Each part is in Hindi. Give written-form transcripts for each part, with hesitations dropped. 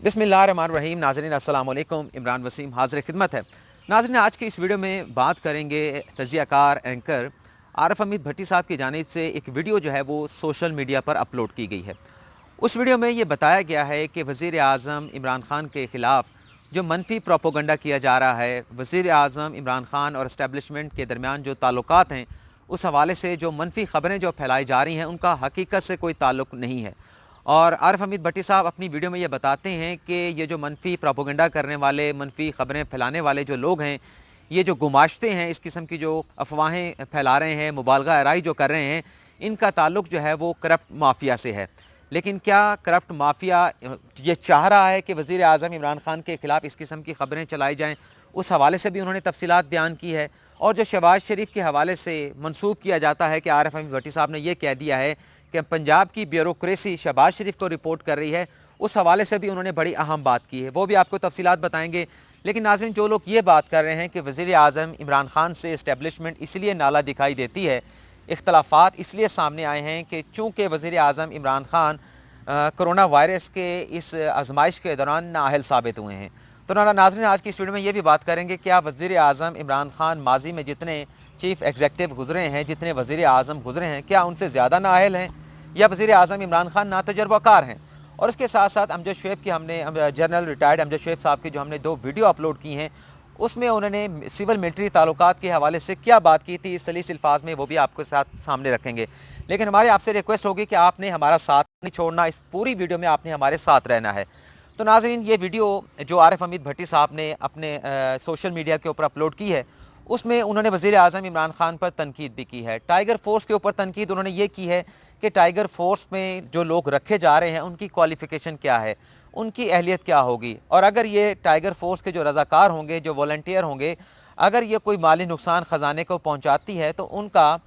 बिस्मिल्लाहिर्रहमानिर्रहीम। नाज़रीन अस्सलाम वालेकुम। इमरान वसीम हाज़िर खिदमत है। नाज़रीन, आज की इस वीडियो में बात करेंगे तजियाकार एंकर आरफ हमीद भट्टी साहब की जानिब से एक वीडियो जो है वो सोशल मीडिया पर अपलोड की गई है। उस वीडियो में ये बताया गया है कि वज़ीर आज़म इमरान ख़ान के ख़िलाफ़ जो मनफी प्रोपोगंडा किया जा रहा है, वज़ीर आज़म इमरान ख़ान और इस्टेब्लिशमेंट के दरमियान जो ताल्लुकात हैं, उस हवाले से जो मनफी ख़बरें जो फैलाई जा रही हैं उनका हकीकत से कोई ताल्लुक़ नहीं है। और आरफ हमीद भट्टी साहब अपनी वीडियो में ये बताते हैं कि ये जो मनफी प्रोपोगंडा करने वाले, मनफी ख़बरें फैलाने वाले जो लोग हैं, ये जो गुमाश्ते हैं, इस किस्म की जो अफवाहें फैला रहे हैं, मुबालगा आराई जो कर रहे हैं, इनका ताल्लुक़ जो है वो करप्ट माफिया से है। लेकिन क्या करप्ट माफिया ये चाह रहा है कि वज़ीर आज़म इमरान ख़ान के ख़िलाफ़ इस किस्म की ख़बरें चलाई जाएँ? उस हवाले से भी उन्होंने तफसीलात बयान की है। और जो शहबाज शरीफ के हवाले से मनसूब किया जाता है कि आरफ हमीद भट्टी साहब ने यह कह दिया है कि पंजाब की ब्यूरोक्रेसी शहबाज शरीफ को रिपोर्ट कर रही है, उस हवाले से भी उन्होंने बड़ी अहम बात की है, वो भी आपको तफसीलात बताएंगे। लेकिन नाज़रीन, जो लोग ये बात कर रहे हैं कि वज़ीर आज़म इमरान ख़ान से इस्टेब्लिशमेंट इसलिए नाला दिखाई देती है, इख्तलाफात इसलिए सामने आए हैं कि चूँकि वज़ीर आज़म इमरान ख़ान कोरोना वायरस के इस आजमाइश के दौरान नाअहल साबित हुए हैं। तो नाज़रीन, आज की इस वीडियो में ये भी बात करेंगे क्या वज़ीर आज़म इमरान ख़ान माजी में जितने चीफ़ एग्जेक्टिव गुजरे हैं, जितने वज़ीर आज़म गुजरे हैं, क्या उनसे ज़्यादा नाअहल हैं या वज़ीर आज़म इमरान ख़ान नातजुर्बाकार हैं? और इसके साथ साथ अमजद शुएब की हमने जनरल रिटायर्ड अमजद शुएब साहब की जो हमने 2 वीडियो अपलोड की हैं, उसमें उन्होंने सिविल मिलिट्री ताल्लुकात के हवाले से क्या बात की थी इस सलीस अल्फाज में, वो भी आपके साथ सामने रखेंगे। लेकिन हमारे आपसे रिक्वेस्ट होगी कि आपने हमारा साथ नहीं छोड़ना, इस पूरी वीडियो में आपने हमारे साथ रहना है। तो नाज़रीन, ये वीडियो जो आरफ हमीद भट्टी साहब ने अपने सोशल मीडिया के ऊपर अपलोड की है, उसमें उन्होंने वज़ीर आज़म इमरान ख़ान पर तनकीद भी की है। टाइगर फोर्स के ऊपर तनकीद उन्होंने ये की है कि टाइगर फोर्स में जो लोग रखे जा रहे हैं उनकी क्वालिफ़िकेशन क्या है, उनकी अहलियत क्या होगी, और अगर ये टाइगर फोर्स के जो रज़ाकार होंगे, जो वॉलंटियर होंगे, अगर ये कोई माली नुकसान ख़जाने को पहुँचाती है तो उनका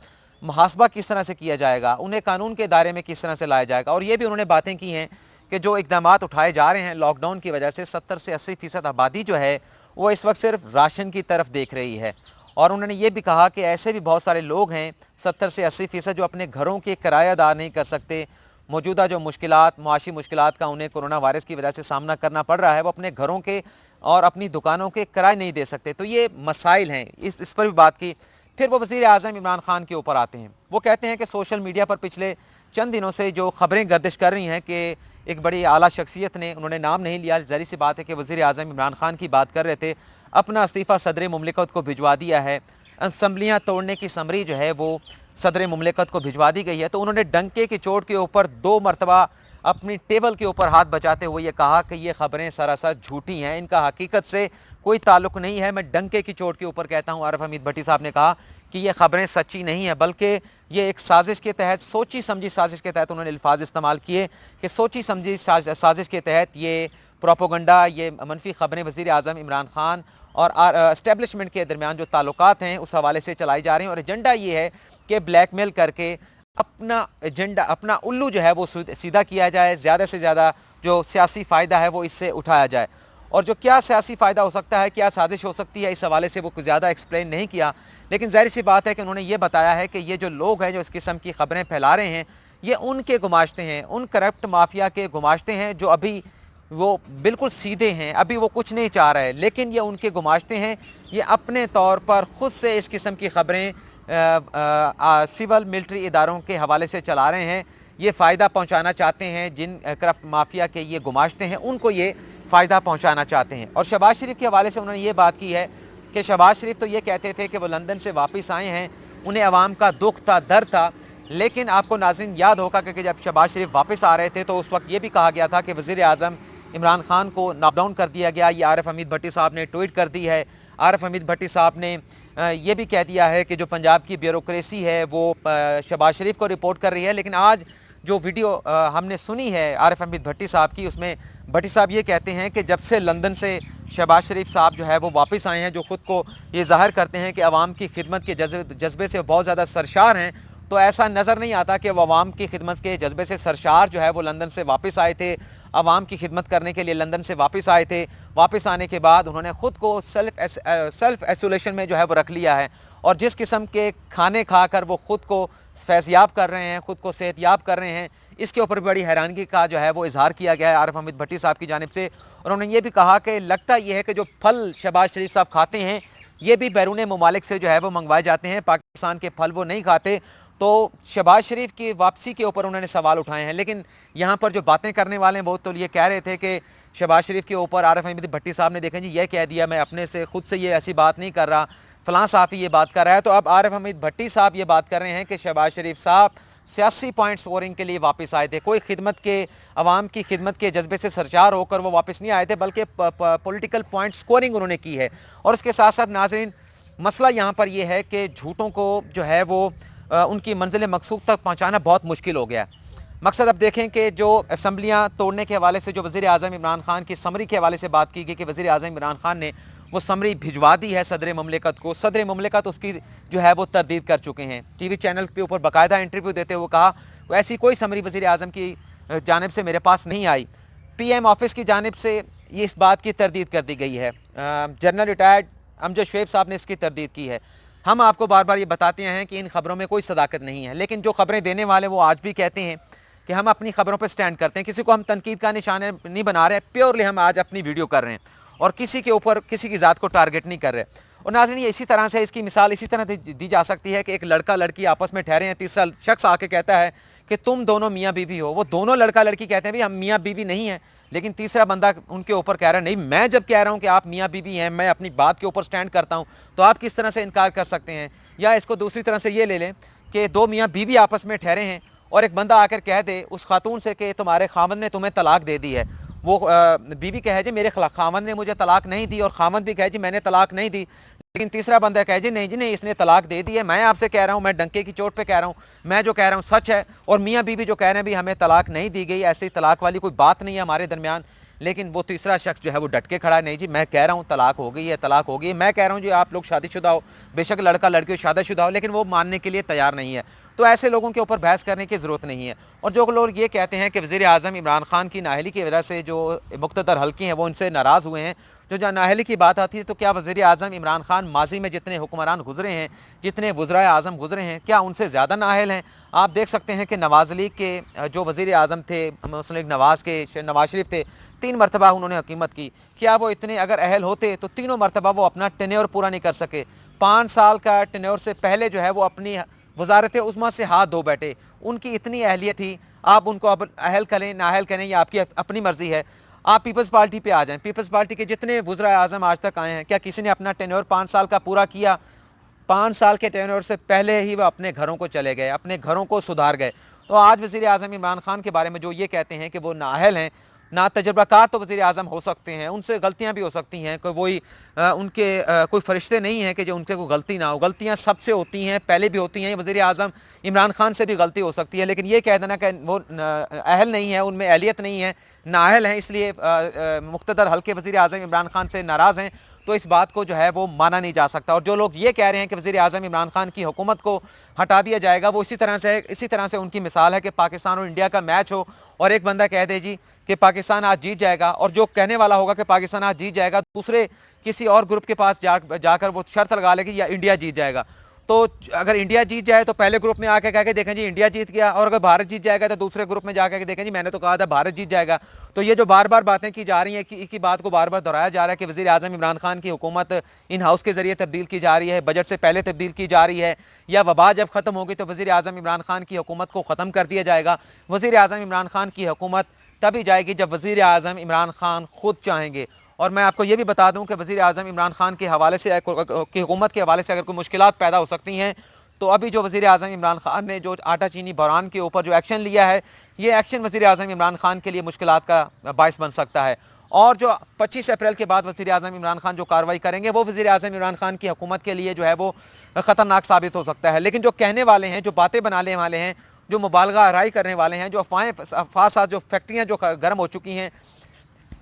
मुहासबा किस तरह से किया जाएगा, उन्हें कानून के दायरे में किस तरह से लाया जाएगा। और ये भी उन्होंने बातें की हैं कि जो इक़दामात उठाए जा रहे हैं लॉकडाउन की वजह से 70 से 80% आबादी जो है वो इस वक्त सिर्फ राशन की तरफ देख रही है। और उन्होंने ये भी कहा कि ऐसे भी बहुत सारे लोग हैं 70 से 80% जो अपने घरों के किराया अदा नहीं कर सकते। मौजूदा जो मुश्किलात, मुआशी मुश्किलात का उन्हें कोरोना वायरस की वजह से सामना करना पड़ रहा है, वो अपने घरों के और अपनी दुकानों के किराए नहीं दे सकते। तो ये मसाइल हैं, इस पर भी बात की। फिर वो वज़ीर आज़म इमरान ख़ान के ऊपर आते हैं। वो कहते हैं कि सोशल मीडिया पर पिछले चंद दिनों से जो ख़बरें गर्दिश कर रही हैं कि एक बड़ी आला शख्सियत ने, उन्होंने नाम नहीं लिया, ज़ाहिर सी बात है कि वज़ीर आज़म इमरान ख़ान की बात कर रहे थे, अपना इस्तीफ़ा सदर मुमलिकत को भिजवा दिया है, असम्बलियाँ तोड़ने की समरी जो है वो सदर मुमलिकत को भिजवा दी गई है। तो उन्होंने डंके की चोट के ऊपर 2 मरतबा अपनी टेबल के ऊपर हाथ बचाते हुए ये कहा कि ये ख़बरें सरासर झूठी हैं, इनका हकीकत से कोई ताल्लुक़ नहीं है। मैं डंके की चोट के ऊपर कहता हूँ, आरफ हमीद भट्टी साहब ने कहा कि ये ख़बरें सच्ची नहीं है, बल्कि ये एक साजिश के तहत, सोची समझी साजिश के तहत, उन्होंने अल्फाज इस्तेमाल किए कि सोची समझी साजिश के तहत ये प्रोपोगंडा, ये मनफी ख़बरें वज़ीर आज़म इमरान ख़ान और इस्टेब्लिशमेंट के दरमियान जो ताल्लुकात हैं उस हवाले से चलाई जा रही हैं। और एजेंडा ये है कि ब्लैकमेल करके अपना एजेंडा, अपना उल्लू जो है वो सीधा किया जाए, ज़्यादा से ज़्यादा जो सियासी फ़ायदा है वो इससे उठाया जाए। और जो क्या सियासी फ़ायदा हो सकता है, क्या साजिश हो सकती है, इस हवाले से वो कुछ ज़्यादा एक्सप्लेन नहीं किया। लेकिन ज़ाहिर सी बात है कि उन्होंने ये बताया है कि ये जो लोग हैं जो इस किस्म की ख़बरें फैला रहे हैं, ये उनके गुमाश्ते हैं, उन करप्ट माफिया के गुमाश्ते हैं जो अभी वो बिल्कुल सीधे हैं, अभी वो कुछ नहीं चाह रहे, लेकिन ये उनके गुमाश्ते हैं। ये अपने तौर पर ख़ुद से इस किस्म की ख़बरें सिविल मिलिट्री इदारों के हवाले से चला रहे हैं। ये फ़ायदा पहुँचाना चाहते हैं, जिन करप्ट माफिया के ये गुमाश्ते हैं उनको ये फ़ायदा पहुँचाना चाहते हैं। और शहबाज शरीफ के हवाले से उन्होंने ये बात की है कि शहबाज शरीफ तो ये कहते थे कि वो लंदन से वापस आए हैं, उन्हें अवाम का दुख था, दर्द था। लेकिन आपको नाज़रीन याद होगा कि जब शहबाज शरीफ वापस आ रहे थे तो उस वक्त ये भी कहा गया था कि वज़ीर आज़म इमरान ख़ान को नॉकडाउन कर दिया गया। ये आरफ हमीद भट्टी साहब ने ट्वीट कर दी है। आरफ हमीद भट्टी साहब ने ये भी कह दिया है कि जो पंजाब की ब्यूरोक्रेसी है वो शहबाज शरीफ को रिपोर्ट कर रही है। लेकिन आज जो वीडियो हमने सुनी है आरफ हमीद भट्टी साहब की, उसमें भट्टी साहब ये कहते हैं कि जब से लंदन से शहबाज शरीफ साहब जो है वो वापस आए हैं, जो ख़ुद को ये ज़ाहिर करते हैं कि अवाम की खिदमत के जज्बे से बहुत ज़्यादा सरशार हैं, तो ऐसा नज़र नहीं आता कि वो अवाम की खिदमत के जज्बे से सरशार जो है वो लंदन से वापस आए थे, अवाम की खिदमत करने के लिए लंदन से वापस आए थे। वापस आने के बाद उन्होंने ख़ुद को सेल्फ़ आइसोलेशन में जो है वो रख लिया है, और जिस किस्म के खाने खाकर वो ख़ुद को फैज़याब कर रहे हैं, ख़ुद को सेहतयाब कर रहे हैं, इसके ऊपर बड़ी हैरानगी का जो है वो इजहार किया गया है आरिफ हमीद भट्टी साहब की जानिब से। और उन्होंने ये भी कहा कि लगता ये है कि जो फल शहबाज शरीफ साहब खाते हैं ये भी बैरून ममालिक से जो है वो मंगवाए जाते हैं, पाकिस्तान के फल वो नहीं खाते। तो शहबाज शरीफ की वापसी के ऊपर उन्होंने सवाल उठाए हैं। लेकिन यहाँ पर जो बातें करने वाले हैं वो तो ये कह रहे थे कि शहबाज शरीफ के ऊपर आरिफ हमीद भट्टी साहब ने देखें जी ये कह दिया, मैं अपने से खुद से ये ऐसी बात नहीं कर रहा, फलां साफ़ी ये बात कर रहा है। तो अब आरिफ हमीद भट्टी साहब ये बात कर रहे हैं कि शहबाज शरीफ साहब सियासी पॉइंट स्कोरिंग के लिए वापस आए थे, कोई खिदमत के अवाम की खिदमत के जज्बे से सरचार होकर वो वापस नहीं आए थे, बल्कि पॉलिटिकल पॉइंट स्कोरिंग उन्होंने की है। और उसके साथ साथ नाज़रीन मसला यहाँ पर यह है कि झूठों को जो है वो उनकी मंजिल मकसूद तक पहुँचाना बहुत मुश्किल हो गया है। मकसद अब देखें कि जो असम्बलियाँ तोड़ने के हवाले से जो वज़ीर आज़म इमरान खान की समरी के हवाले से बात की गई कि वज़ीर आज़म इमरान खान ने वो समरी भिजवा दी है सदर ममलिकत को, सदर ममलिकत उसकी जो है वो तरदीद कर चुके हैं। टीवी चैनल के ऊपर बाकायदा इंटरव्यू देते हुए कहा ऐसी कोई समरी वज़ीर आज़म की जानिब से मेरे पास नहीं आई। PM ऑफिस की जानिब से ये इस बात की तरदीद कर दी गई है। जनरल रिटायर्ड अमजद शुएब साहब ने इसकी तरदीद की है। हम आपको बार बार ये बताते हैं कि इन खबरों में कोई सदाकत नहीं है, लेकिन जो खबरें देने वाले वो आज भी कहते हैं कि हम अपनी खबरों पर स्टैंड करते हैं, किसी को हम तनकीद का निशान नहीं बना रहे, प्योरली हम आज अपनी वीडियो कर रहे हैं और किसी के ऊपर किसी की ज़ात को टारगेट नहीं कर रहे। और नाज़रीन ये इसी तरह से इसकी मिसाल इसी तरह दी जा सकती है कि एक लड़का लड़की आपस में ठहरे हैं, तीसरा शख्स आके कहता है कि तुम दोनों मियाँ बीवी हो। वो दोनों लड़का लड़की कहते हैं भाई हम मियाँ बीवी नहीं हैं, लेकिन तीसरा बंदा उनके ऊपर कह रहा है नहीं, मैं जब कह रहा हूँ कि आप मियाँ बीवी हैं, मैं अपनी बात के ऊपर स्टैंड करता हूँ, तो आप किस तरह से इनकार कर सकते हैं। या इसको दूसरी तरह से ये ले लें कि दो मियाँ बीवी आपस में ठहरे हैं और एक बंदा आकर कह दे उस खातून से कि तुम्हारे खामद ने तुम्हें तलाक दे दी है। वो बीवी कहे जी मेरे खामद ने मुझे तलाक नहीं दी, और खामद भी कहे जी मैंने तलाक नहीं दी, लेकिन तीसरा बंदा कहे जी नहीं इसने तलाक दे दी है, मैं आपसे कह रहा हूँ, मैं डंके की चोट पे कह रहा हूँ, मैं जो कह रहा हूँ सच है। और मियाँ बीवी जो कह रहे हैं भी हमें तलाक नहीं दी गई, ऐसी तलाक वाली कोई बात नहीं है हमारे दरमियान, लेकिन वो तीसरा शख्स जो है वो डट के खड़ा है, नहीं जी मैं कह रहा हूँ तलाक हो गई है, तलाक हो गई है, मैं कह रहा हूँ जी आप लोग शादीशुदा हो, बेशक लड़का लड़की हो शादीशुदा हो, लेकिन वो मानने के लिए तैयार नहीं है। तो ऐसे लोगों के ऊपर बहस करने की ज़रूरत नहीं है। और जो लोग ये कहते हैं कि वज़ीर आज़म इमरान खान की नाअहली की वजह से जो मुक़्तदर हल्के हैं वो इनसे नाराज़ हुए हैं, जो नाअहली की बात आती है, तो क्या वज़ीर आज़म इमरान खान माजी में जितने हुक्मरान गुजरे हैं, जितने वज़राए आज़म गुजरे हैं, क्या उनसे ज़्यादा नाअहल हैं? आप देख सकते हैं कि नवाज़ लीग के जो वज़ीर आज़म थे, मुस्लिम लीग नवाज़ शरीफ थे, 3 मरतबा उन्होंने हुकूमत की। क्या वो इतने अगर अहल होते तो तीनों मरतबा वो अपना टेन्योर पूरा नहीं कर सके? 5 साल का टेन्योर से पहले जो है वो अपनी वज़ारत उज़्मा से हाथ धो बैठे। उनकी इतनी अहलियत थी, आप उनको अब अहल करें नाअहल करें ये आपकी अपनी मर्ज़ी है। आप पीपल्स पार्टी पे आ जाएं, पीपल्स पार्टी के जितने वज़राए आज़म आज तक आए हैं, क्या किसी ने अपना टेन्योर 5 साल का पूरा किया? 5 साल के टेन्योर से पहले ही वह अपने घरों को चले गए, अपने घरों को सुधार गए। तो आज वज़ीर आज़म इमरान खान के बारे में जो ये कहते हैं कि वो नाअहल हैं, ना तजर्बाकार तो वज़ीर आज़म हो सकते हैं, उनसे गलतियाँ भी हो सकती हैं, कोई वही उनके कोई फरिश्ते नहीं हैं कि जो उनसे कोई गलती ना हो। गलतियाँ सबसे होती हैं, पहले भी होती हैं, वज़ीर आज़म इमरान खान से भी गलती हो सकती है, लेकिन ये कह देना कि वो अहल नहीं है, उनमें अहलियत नहीं है, नाअहल हैं, इसलिए मुक़्तदर हल्के वज़ीर आज़म इमरान खान से नाराज़ हैं, तो इस बात को जो है वो माना नहीं जा सकता। और जो लोग ये कह रहे हैं कि वज़ीर आज़म इमरान खान की हुकूमत को हटा दिया जाएगा, वो इसी तरह से उनकी मिसाल है कि पाकिस्तान और इंडिया का मैच हो और एक बंदा कह दे जी कि पाकिस्तान आज जीत जाएगा, और जो कहने वाला होगा कि पाकिस्तान आज जीत जाएगा दूसरे किसी और ग्रुप के पास जाकर वो शर्त लगा लेगी या इंडिया जीत जाएगा। तो अगर इंडिया जीत जाए तो पहले ग्रुप में आके कह के देखें जी इंडिया जीत गया, और अगर भारत जीत जाएगा तो दूसरे ग्रुप में जाकर के देखें जी मैंने तो कहा था भारत जीत जाएगा। तो ये जो बार बार बातें की जा रही हैं कि की बात को बार बार दोहराया जा रहा है कि वज़ीर आज़म इमरान खान की हुकूमत इन हाउस के ज़रिए तब्दील की जा रही है, बजट से पहले तब्दील की जा रही है, या वबा जब ख़त्म होगी तो वज़ीर आज़म इमरान खान की हुकूमत को ख़त्म कर दिया जाएगा। वज़ीर आज़म इमरान खान की हुकूमत तभी जाएगी जब वज़ीर आज़म इमरान खान खुद चाहेंगे। और मैं आपको ये भी बता दूं कि वज़ीर आज़म इमरान खान के हवाले से की हुकूमत के हवाले से अगर कोई मुश्किलात पैदा हो सकती हैं, तो अभी जो वज़ीर आज़म इमरान खान ने जो आटा चीनी बहरान के ऊपर जो एक्शन लिया है, ये एक्शन वज़ीर आज़म इमरान खान के लिए मुश्किलात का बायस बन सकता है। और जो 25 अप्रैल के बाद वज़ीर आज़म इमरान खान जो कार्रवाई करेंगे, वो वज़ीर आज़म इमरान खान की हुकूमत के लिए जो है वो ख़तरनाक साबित हो सकता है। लेकिन जो कहने वाले हैं, जो बातें बनाने वाले हैं, जो मुबालगा आराई करने वाले हैं, जो अफवाह जो फैक्ट्रियाँ जो गर्म हो चुकी हैं,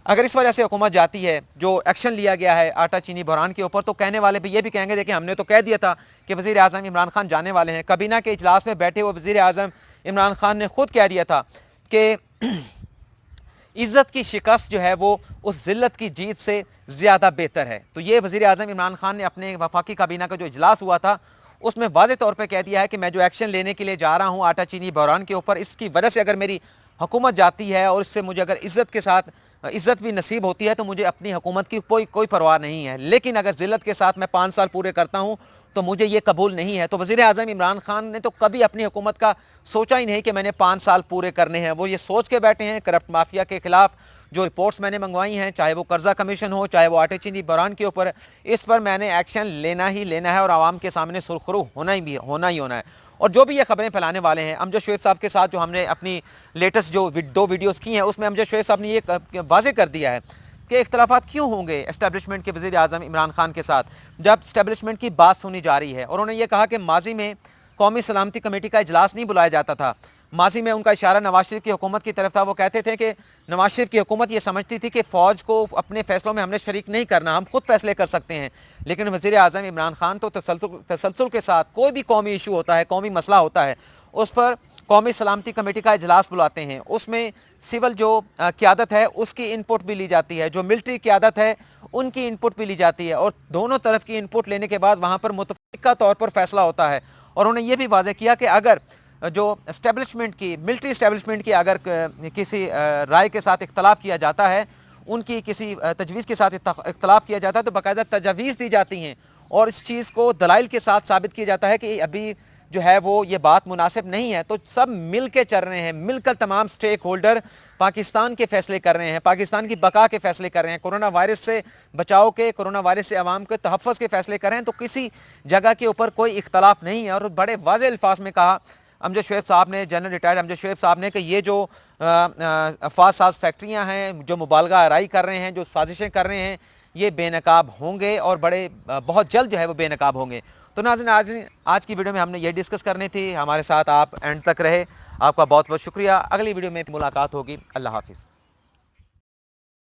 अगर इस वजह से हुकूमत जाती है, जो एक्शन लिया गया है आटा चीनी बहरान के ऊपर, तो कहने वाले भी ये भी कहेंगे देखिए हमने तो कह दिया था कि वज़ीर आज़म इमरान खान जाने वाले हैं। कबीना के इजलास में बैठे हुए वज़ीर आज़म इमरान खान ने खुद कह दिया था कि इज़्ज़त की शिकस्त जो है वो उस ज़िल्लत की जीत से ज़्यादा बेहतर है। तो ये वज़ीर आज़म इमरान खान ने अपने वफाकी काबीना का जो इजलास हुआ था उसमें वाज़ेह तौर पे कह दिया है कि मैं जो एक्शन लेने के लिए जा रहा हूँ आटा चीनी बहरान के ऊपर, इसकी वजह से अगर मेरी हुकूमत जाती है और इससे मुझे अगर इज़्ज़त के साथ इज़्ज़त भी नसीब होती है तो मुझे अपनी हुकूमत की कोई परवाह नहीं है, लेकिन अगर ज़िल्लत के साथ मैं 5 साल पूरे करता हूँ तो मुझे ये कबूल नहीं है। तो वज़ीर आज़म इमरान खान ने तो कभी अपनी हुकूमत का सोचा ही नहीं कि मैंने 5 साल पूरे करने हैं। वो ये सोच के बैठे हैं करप्ट माफिया के खिलाफ जो रिपोर्ट्स मैंने मंगवाई हैं, चाहे वो कर्जा कमीशन हो, चाहे वो आटे चीनी बहरान के ऊपर, इस पर मैंने एक्शन लेना ही लेना है और आवाम के सामने सुरखरू होना ही होना है। और जो भी ये खबरें फैलाने वाले हैं, अमजद शोएब साहब के साथ जो हमने अपनी लेटेस्ट जो 2 वीडियोज़ की हैं उसमें अमजद शोएब साहब ने ये वाज़ेह कर दिया है कि इख्तलाफात क्यों होंगे एस्टेब्लिशमेंट के वज़ीर आज़म इमरान खान के साथ, जब एस्टेब्लिशमेंट की बात सुनी जा रही है। और उन्होंने ये कहा कि माजी में कौमी सलामती कमेटी का इजलास नहीं बुलाया जाता था। माजी में उनका इशारा नवाज शरीफ की हुकूमत की तरफ था। वो कहते थे कि नवाज शरीफ की हुकूमत ये समझती थी कि फ़ौज को अपने फ़ैसलों में हमने शरीक नहीं करना, हम खुद फ़ैसले कर सकते हैं। लेकिन वज़ीर आज़म इमरान खान तो तसलसल के साथ कोई भी कौमी इशू होता है, कौमी मसला होता है, उस पर कौमी सलामती कमेटी का इजलास बुलाते हैं। उसमें सिविल जो क़यादत है उसकी इनपुट भी ली जाती है, जो मिलिट्री क़यादत है उनकी इनपुट भी ली जाती है, और दोनों तरफ की इनपुट लेने के बाद वहाँ पर मुतफ़िक़ा तौर पर फ़ैसला होता है। और उन्होंने ये भी वाज़ेह किया कि अगर जो इस्टेब्लिशमेंट की मिलिट्री इस्टेब्लिशमेंट की अगर किसी राय के साथ इख्तलाफ किया जाता है, उनकी किसी तजवीज़ के साथ इख्तलाफ किया जाता है, तो बाकायदा तजावीज़ दी जाती हैं और इस चीज़ को दलाइल के साथ साबित किया जाता है कि अभी जो है वो ये बात मुनासिब नहीं है। तो सब मिल के चल रहे हैं, मिलकर तमाम स्टेक होल्डर पाकिस्तान के फ़ैसले कर रहे हैं, पाकिस्तान की बका के फ़ैसले कर रहे हैं, कोरोना वायरस से बचाव के, कोरोना वायरस से आवाम के तहफ़्फ़ुज़ के फ़ैसले कर रहे हैं। तो किसी जगह के ऊपर कोई इख्तलाफ नहीं है। और बड़े वाज़ेह अल्फाज में कहा अमजद शोएब साहब ने, जनरल रिटायर्ड अमजद शोएब साहब ने, कि ये जो अफवाज साज फैक्ट्रियाँ हैं, जो मुबालगा आराई कर रहे हैं, जो साजिशें कर रहे हैं, ये बेनकाब होंगे और बहुत जल्द जो है वो बेनकाब होंगे। तो नाज़रीन आज की वीडियो में हमने ये डिस्कस करनी थी। हमारे साथ आप एंड तक रहे, आपका बहुत बहुत शुक्रिया। अगली वीडियो में मुलाकात होगी। अल्लाह हाफिज़।